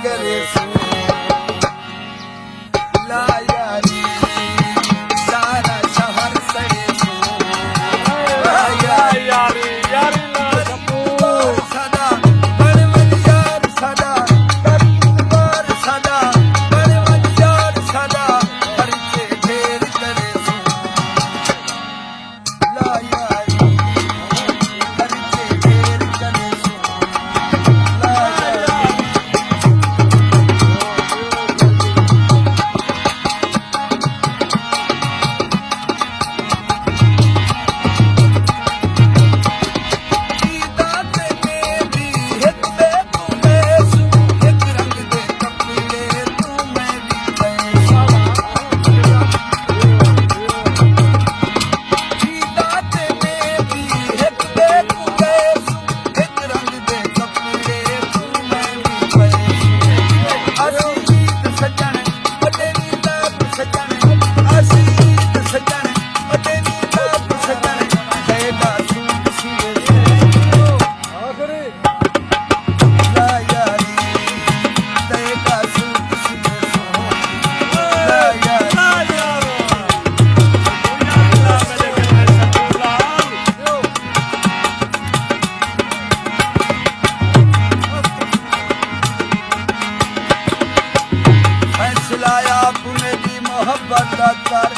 करे सो ला यारी सारा शहर सड़े सो ला यारी यारी ला सपूर सदा बड़वन यार सदा करबार सदा बड़वन यार सदा खर्चे ढेर करे सो ला यारी खर्चे ढेर करे सो ला यारी फैसला आप मेरी मोहब्बत का कर